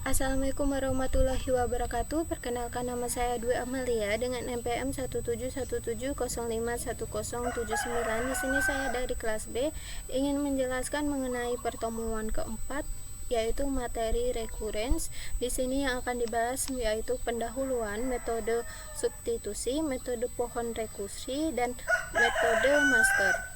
Assalamualaikum warahmatullahi wabarakatuh. Perkenalkan, nama saya Dwi Amalia dengan NPM 17170051079. Di sini saya dari kelas B ingin menjelaskan mengenai pertemuan keempat, yaitu materi recurrence. Di sini yang akan dibahas yaitu pendahuluan, metode substitusi, metode pohon rekursi, dan metode master.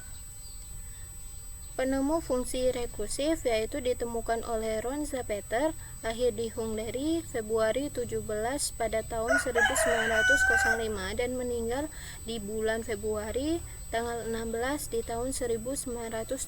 Penemu fungsi rekursif yaitu ditemukan oleh Ron Zapater, lahir di Hungary Februari 17 pada tahun 1905 dan meninggal di bulan Februari tanggal 16 di tahun 1977.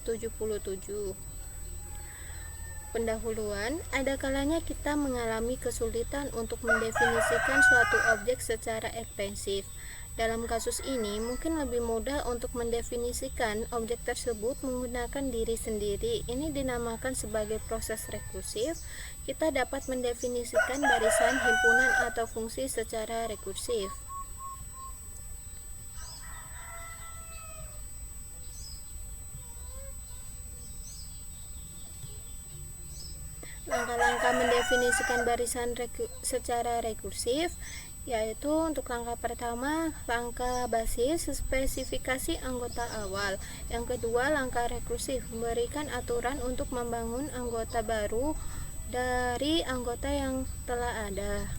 Pendahuluan, ada kalanya kita mengalami kesulitan untuk mendefinisikan suatu objek secara ekstensif. Dalam kasus ini, mungkin lebih mudah untuk mendefinisikan objek tersebut menggunakan diri sendiri. Ini dinamakan sebagai proses rekursif. Kita dapat mendefinisikan barisan, himpunan, atau fungsi secara rekursif. Langkah-langkah mendefinisikan barisan secara rekursif yaitu untuk langkah pertama, langkah basis, spesifikasi anggota awal. Yang kedua, langkah rekursif, memberikan aturan untuk membangun anggota baru dari anggota yang telah ada.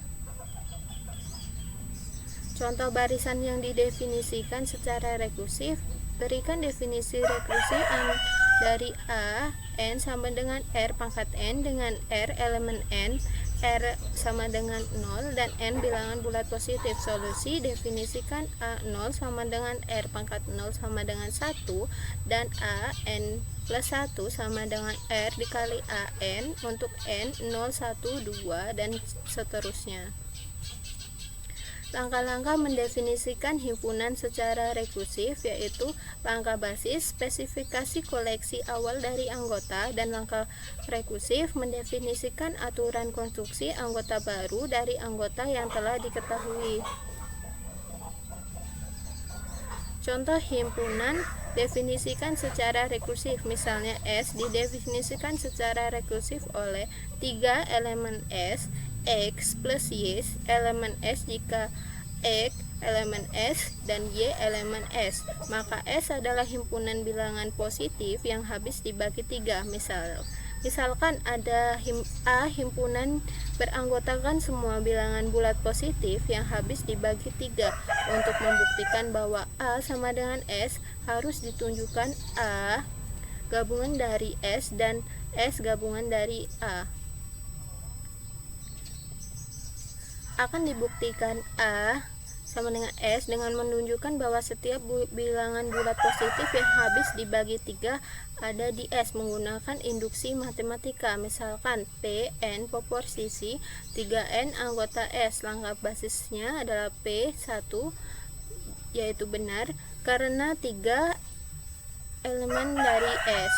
Contoh barisan yang didefinisikan secara rekursif, berikan definisi rekursi dari A, N sama dengan R pangkat N dengan R elemen N, R sama dengan 0 dan N bilangan bulat positif. Solusi, definisikan A 0 sama dengan R pangkat 0 sama dengan 1 dan A N plus 1 sama dengan R dikali A N untuk N 0, 1, 2 dan seterusnya. Langkah-langkah mendefinisikan himpunan secara rekursif yaitu langkah basis, spesifikasi koleksi awal dari anggota, dan langkah rekursif mendefinisikan aturan konstruksi anggota baru dari anggota yang telah diketahui. Contoh himpunan definisikan secara rekursif, misalnya S didefinisikan secara rekursif oleh 3 elemen S, X plus Y elemen S jika X elemen S dan Y elemen S, maka S adalah himpunan bilangan positif yang habis dibagi 3. Misalkan ada A himpunan beranggotakan semua bilangan bulat positif yang habis dibagi 3. Untuk membuktikan bahwa A sama dengan S, harus ditunjukkan A gabungan dari S dan S gabungan dari A. Akan dibuktikan A sama dengan S dengan menunjukkan bahwa setiap bilangan bulat positif yang habis dibagi 3 ada di S menggunakan induksi matematika. Misalkan P, N proporsi 3N anggota S. Langkah basisnya adalah P1 yaitu benar karena 3 elemen dari S.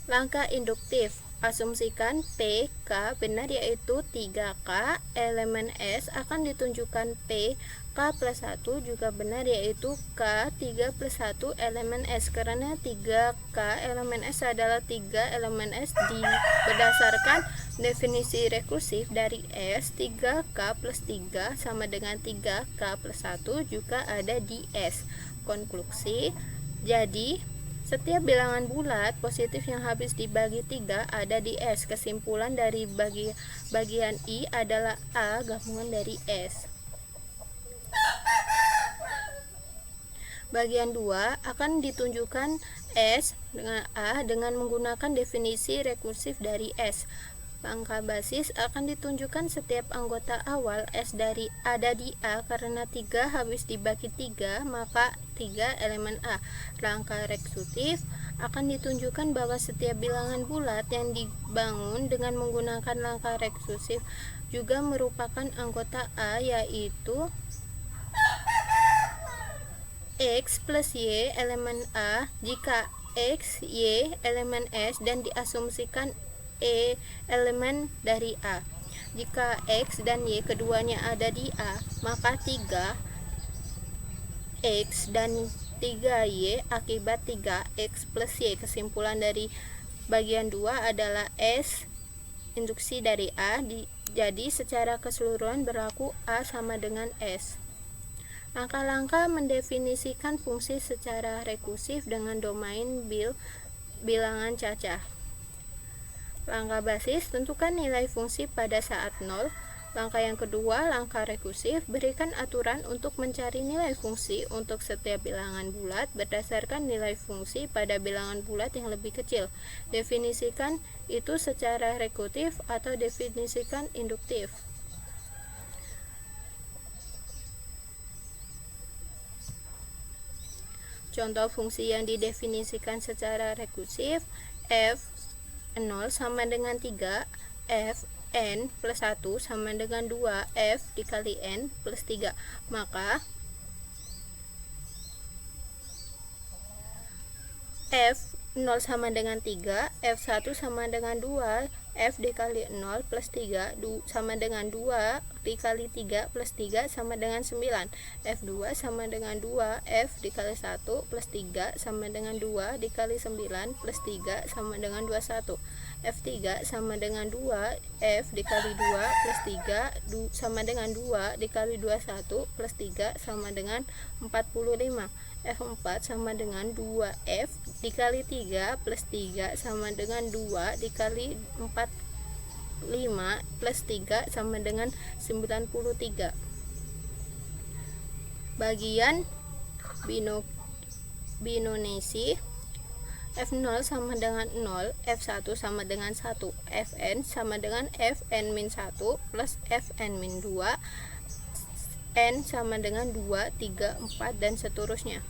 Langkah induktif, asumsikan P, K benar yaitu 3K elemen S akan ditunjukkan P, K plus 1 juga benar yaitu K 3 plus 1 elemen S karena 3K elemen S adalah 3 elemen S berdasarkan definisi rekursif dari S. 3K plus 3 sama dengan 3K plus 1 juga ada di S. Konklusi, jadi setiap bilangan bulat positif yang habis dibagi 3 ada di S. Kesimpulan dari bagian I adalah A gabungan dari S. Bagian 2 akan ditunjukkan S dengan A dengan menggunakan definisi rekursif dari S. Langkah basis akan ditunjukkan setiap anggota awal S dari ada di A karena 3 habis dibagi 3 maka 3 elemen A. Langkah rekursif akan ditunjukkan bahwa setiap bilangan bulat yang dibangun dengan menggunakan langkah rekursif juga merupakan anggota A, yaitu X plus Y elemen A jika X, Y elemen S dan diasumsikan E elemen dari A. Jika X dan Y keduanya ada di A, maka 3 X dan 3Y akibat 3X plus Y. Kesimpulan dari bagian 2 adalah S induksi dari A, jadi secara keseluruhan berlaku A sama dengan S. Langkah-langkah mendefinisikan fungsi secara rekursif dengan domain bilangan cacah. Langkah basis, tentukan nilai fungsi pada saat 0. Langkah yang kedua, langkah rekursif, berikan aturan untuk mencari nilai fungsi untuk setiap bilangan bulat berdasarkan nilai fungsi pada bilangan bulat yang lebih kecil. Definisikan itu secara rekursif atau definisikan induktif. Contoh fungsi yang didefinisikan secara rekursif, f0 sama dengan 3, fn plus 1 sama dengan 2, f dikali n plus 3. Maka f0 sama dengan 3, f1 sama dengan 2, f dikali 0 plus 3 sama dengan 2 dikali 3 plus 3 sama dengan 9, f2 sama dengan 2, f dikali 1 plus 3 sama dengan 2 dikali 9 plus 3 sama dengan 21, f3 sama dengan 2, f dikali 2 plus 3 sama dengan 2 dikali 21 plus 3 sama dengan 45, f4 sama dengan 2f dikali 3 plus 3 sama dengan 2 dikali 45 plus 3 sama dengan 93. Bagian binonisi, f0 sama dengan 0, f1 sama dengan 1, fn sama dengan fn-1 plus fn-2, n sama dengan 2, 3, 4, dan seterusnya.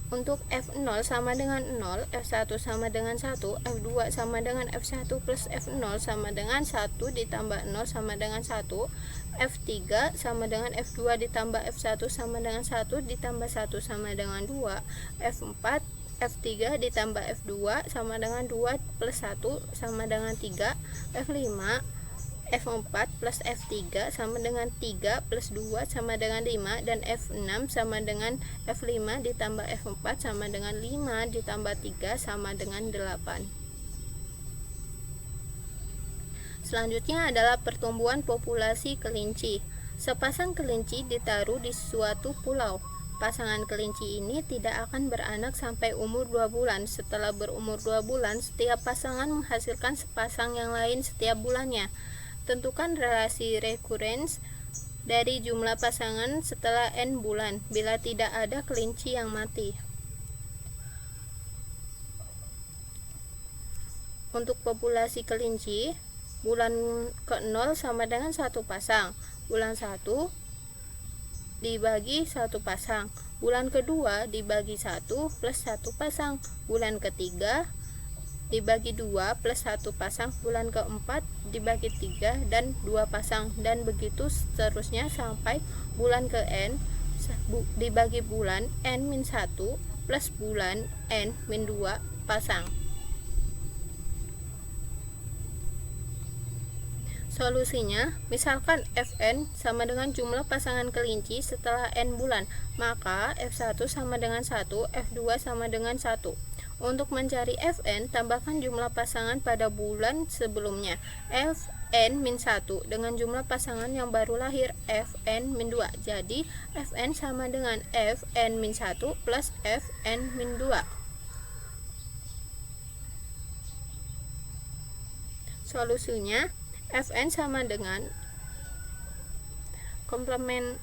Untuk f0 sama dengan 0, f1 sama dengan 1, f2 sama dengan f1 plus f0 sama dengan 1 ditambah 0 sama dengan 1, f3 sama dengan f2 ditambah f1 sama dengan 1 ditambah 1 sama dengan 2, f4 f3 ditambah f2 sama dengan 2 plus 1 sama dengan 3, f5 f4 plus f3 sama dengan 3 plus 2 sama dengan 5, dan f6 sama dengan f5 ditambah f4 sama dengan 5 ditambah 3 sama dengan 8. Selanjutnya adalah pertumbuhan populasi kelinci. Sepasang kelinci ditaruh di suatu pulau. Pasangan kelinci ini tidak akan beranak sampai umur 2 bulan. Setelah berumur 2 bulan, setiap pasangan menghasilkan sepasang yang lain setiap bulannya. Tentukan relasi rekurens dari jumlah pasangan setelah n bulan bila tidak ada kelinci yang mati. Untuk populasi kelinci, bulan ke-0 sama dengan 1 pasang, bulan 1 dibagi 1 pasang, bulan kedua dibagi 1 plus 1 pasang, bulan ketiga dibagi 2 plus 1 pasang, bulan keempat dibagi 3 dan 2 pasang, dan begitu seterusnya sampai bulan ke n dibagi bulan n-1 plus bulan n-2 pasang. Solusinya, misalkan fn sama dengan jumlah pasangan kelinci setelah n bulan, maka f1 sama dengan 1, f2 sama dengan 1. Untuk mencari fn, tambahkan jumlah pasangan pada bulan sebelumnya, fn-1, dengan jumlah pasangan yang baru lahir, fn-2. Jadi, fn sama dengan fn-1 plus fn-2. Solusinya, fn sama dengan komplement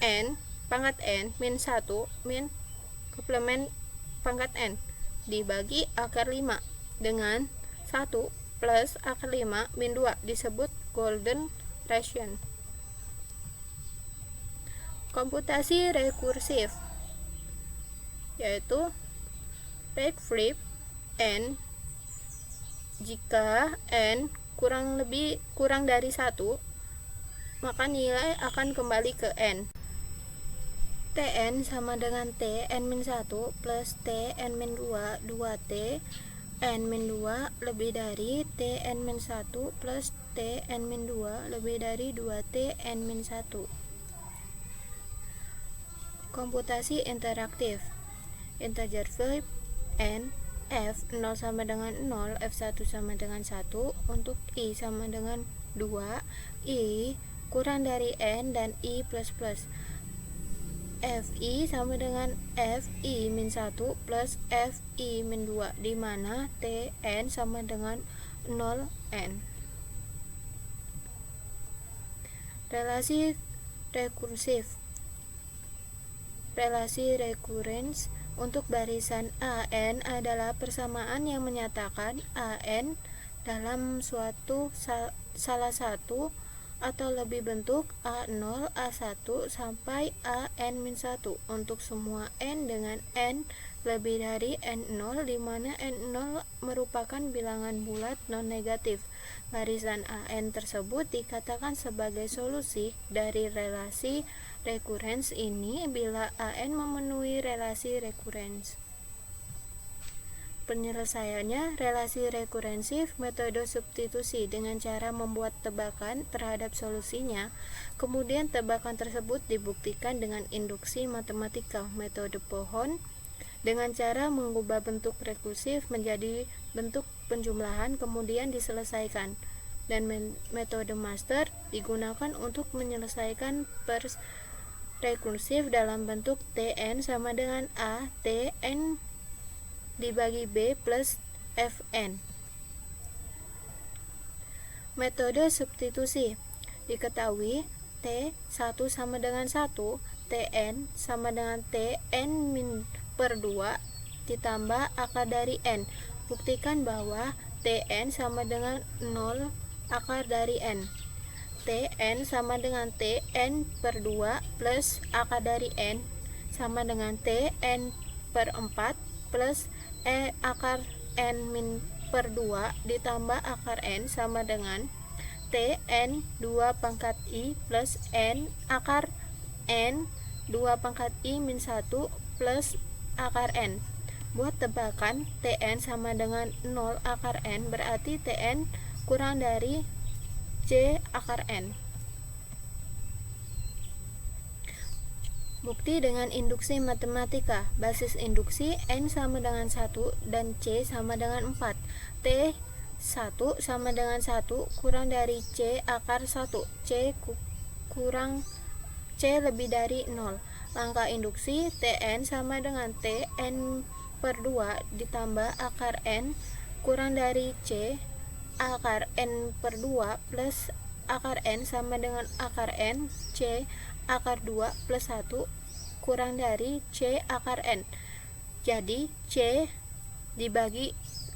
n pangkat n min 1 min komplement pangkat n dibagi akar 5 dengan 1 plus akar 5 min 2 disebut golden ratio. Komputasi rekursif yaitu recursive n jika n kurang dari 1, maka nilai akan kembali ke n. Tn sama dengan T n-1 plus T n-2 2T n-2 lebih dari T n-1 plus T n-2 lebih dari 2T n-1. Komputasi interaktif. Integer value n F 0 sama dengan 0, F1 sama dengan 1, untuk I sama dengan 2, I kurang dari N dan I plus plus. Fi sama dengan Fi min 1 plus Fi min 2, di mana Tn sama dengan 0N. Relasi rekursif. Relasi rekurens untuk barisan AN adalah persamaan yang menyatakan AN dalam salah satu atau lebih bentuk A0, A1 sampai AN-1 untuk semua N dengan N lebih dari N0, di mana N0 merupakan bilangan bulat non-negatif. Barisan AN tersebut dikatakan sebagai solusi dari relasi rekurens ini bila AN memenuhi relasi rekurens. Penyelesaiannya, relasi rekurensif metode substitusi dengan cara membuat tebakan terhadap solusinya. Kemudian tebakan tersebut dibuktikan dengan induksi matematika metode pohon dengan cara mengubah bentuk rekursif menjadi bentuk penjumlahan kemudian diselesaikan. Dan metode master digunakan untuk menyelesaikan rekursif dalam bentuk Tn sama dengan A Tn dibagi B plus Fn. Metode substitusi diketahui T1 sama dengan 1, Tn sama dengan Tn min per 2 ditambah akar dari N. Buktikan bahwa Tn sama dengan 0 akar dari N. Tn sama dengan Tn per 2 plus akar dari N sama dengan Tn per 4 plus akar N min per 2 ditambah akar N sama dengan Tn 2 pangkat I plus N akar N 2 pangkat I min 1 plus akar N. Buat tebakan Tn sama dengan 0 akar N berarti Tn kurang dari C akar N. Bukti dengan induksi matematika. Basis induksi N sama dengan 1 dan C sama dengan 4. T1 sama dengan 1 kurang dari C akar 1. C lebih dari 0. Langkah induksi Tn sama dengan Tn per 2 ditambah akar N kurang dari C akar N per 2 plus akar N sama dengan akar N C akar 2 plus 1 kurang dari C akar N. Jadi C dibagi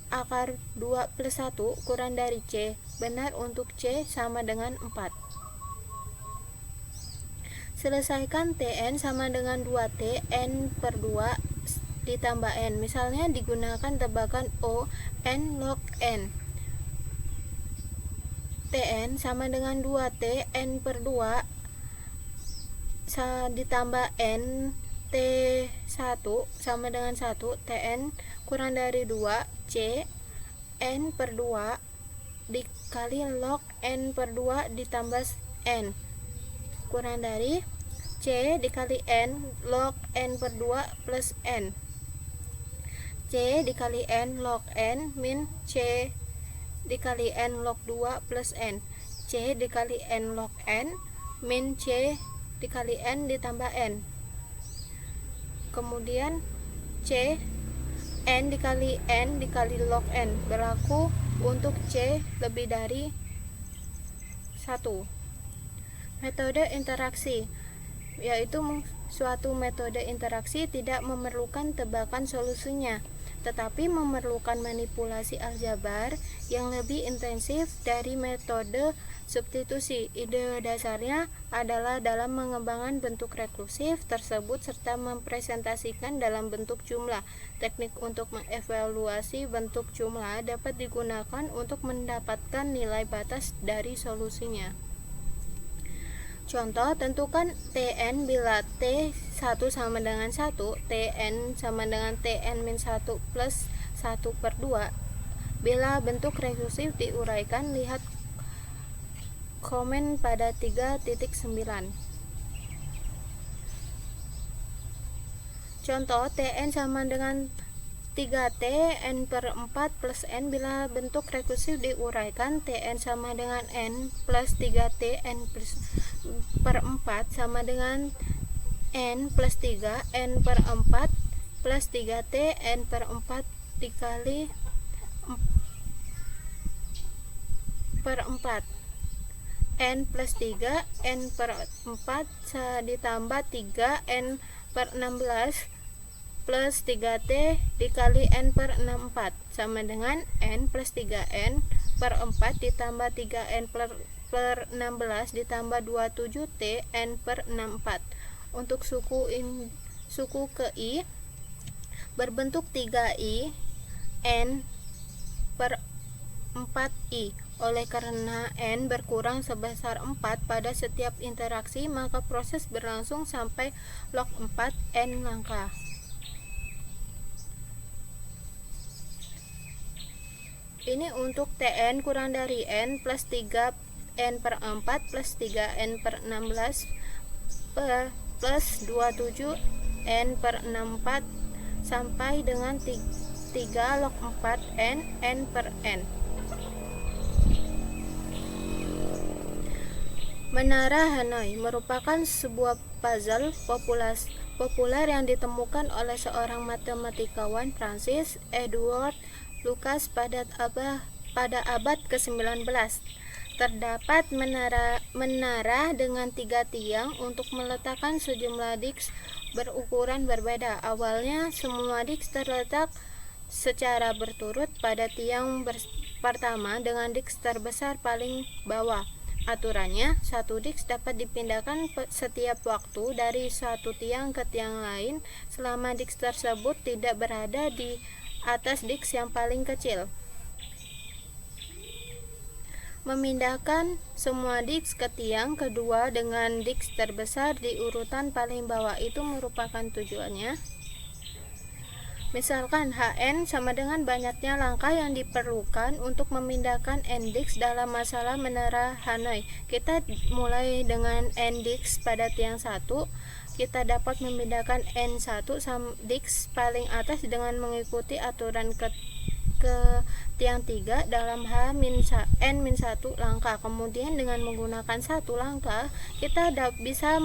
akar 2 plus 1 kurang dari C. Benar untuk C sama dengan 4. Selesaikan Tn sama dengan 2T N per 2 ditambah N. Misalnya digunakan tebakan O N log N. Tn sama dengan 2T N per 2 ditambah N T1 sama dengan 1 Tn kurang dari 2 C N per 2 dikali log N per 2 ditambah N kurang dari C dikali N log N per 2 plus N. C dikali N log N min C dikali N log 2 plus N. C dikali N log N min C dikali N ditambah N. Kemudian C N dikali log N berlaku untuk C lebih dari 1. Metode interaksi, yaitu suatu metode interaksi tidak memerlukan tebakan solusinya, tetapi memerlukan manipulasi aljabar yang lebih intensif dari metode substitusi. Ide dasarnya adalah dalam mengembangkan bentuk rekursif tersebut serta mempresentasikan dalam bentuk jumlah. Teknik untuk mengevaluasi bentuk jumlah dapat digunakan untuk mendapatkan nilai batas dari solusinya. Contoh, tentukan Tn bila T1 sama dengan 1, Tn sama dengan Tn min 1 plus 1 per 2. Bila bentuk rekursif diuraikan, lihat komen pada 3.9. Contoh, Tn sama dengan 3T n per 4 plus n. Bila bentuk rekursif diuraikan, Tn sama dengan n plus 3T n per 4 sama dengan n plus 3 n per 4 plus 3T n per 4 dikali per 4 n plus 3 n per 4 ditambah 3 n per 16 plus 3T dikali n per 64 sama dengan n plus 3n per 4 ditambah 3n per 16 ditambah 27T n per 64. Untuk suku ke I berbentuk 3I n per 4I. Oleh karena n berkurang sebesar 4 pada setiap interaksi, maka proses berlangsung sampai log 4 n langkah. Ini untuk Tn kurang dari n plus 3n per 4 plus 3n per 16 plus 27n per 64 sampai dengan 3 log 4n n per n. Menara Hanoi merupakan sebuah puzzle populer yang ditemukan oleh seorang matematikawan Francis Edward Lucas pada abad ke-19. Terdapat menara dengan 3 tiang untuk meletakkan sejumlah disk berukuran berbeda. Awalnya semua disk terletak secara berturut pada tiang pertama dengan disk terbesar paling bawah. Aturannya, satu disk dapat dipindahkan setiap waktu dari satu tiang ke tiang lain selama disk tersebut tidak berada di atas disk yang paling kecil. Memindahkan semua disk ke tiang kedua dengan disk terbesar di urutan paling bawah itu merupakan tujuannya. Misalkan Hn sama dengan banyaknya langkah yang diperlukan untuk memindahkan n disk dalam masalah menara Hanoi. Kita mulai dengan n disk pada tiang 1. Kita dapat memindahkan n1 disk paling atas dengan mengikuti aturan ke tiang 3 dalam n-1 langkah. Kemudian dengan menggunakan 1 langkah, kita bisa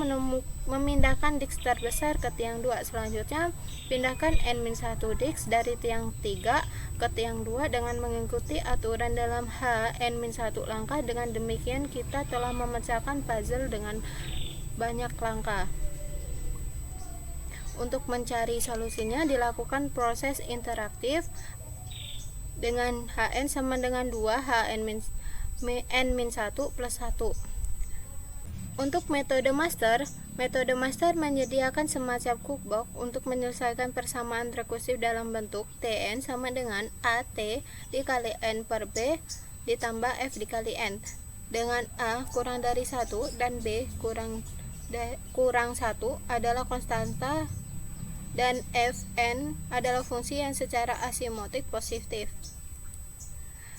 memindahkan disk terbesar ke tiang 2. Selanjutnya, pindahkan n-1 disk dari tiang 3 ke tiang 2 dengan mengikuti aturan dalam n-1 langkah. Dengan demikian, kita telah memecahkan puzzle dengan banyak langkah. Untuk mencari solusinya, dilakukan proses interaktif dengan Hn sama dengan 2 n-1 plus 1. Untuk metode master menyediakan semacam cookbook untuk menyelesaikan persamaan rekursif dalam bentuk Tn sama dengan AT dikali n per B ditambah F dikali n, dengan A kurang dari 1 dan B kurang 1 adalah konstanta dan Fn adalah fungsi yang secara asimotrik positif.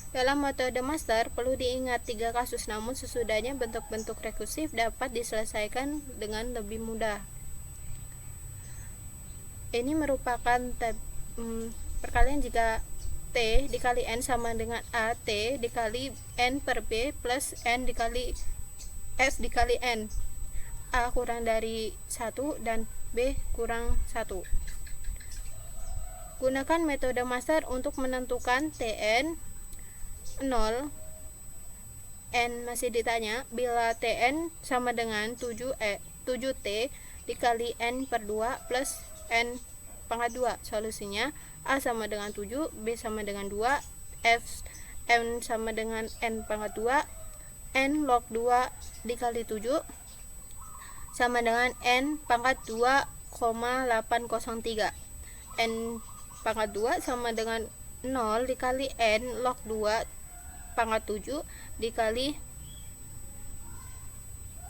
Dalam metode master perlu diingat 3 kasus, namun sesudahnya bentuk-bentuk rekursif dapat diselesaikan dengan lebih mudah. Ini merupakan perkalian jika T dikali N sama dengan A T dikali N per B plus N dikali F dikali N. A kurang dari 1 dan B kurang 1. Gunakan metode master untuk menentukan Tn 0. N masih ditanya bila Tn sama dengan 7T dikali N per 2 plus N pangkat 2. Solusinya A sama dengan 7, B sama dengan 2, F N sama dengan N pangkat 2, N log 2 dikali 7 sama dengan N pangkat 2,803. N pangkat 2 sama dengan 0 dikali N log 2 pangkat 7 dikali,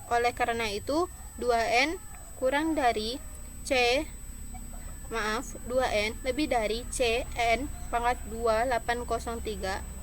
oleh karena itu 2N kurang dari 2N lebih dari C N pangkat 2,803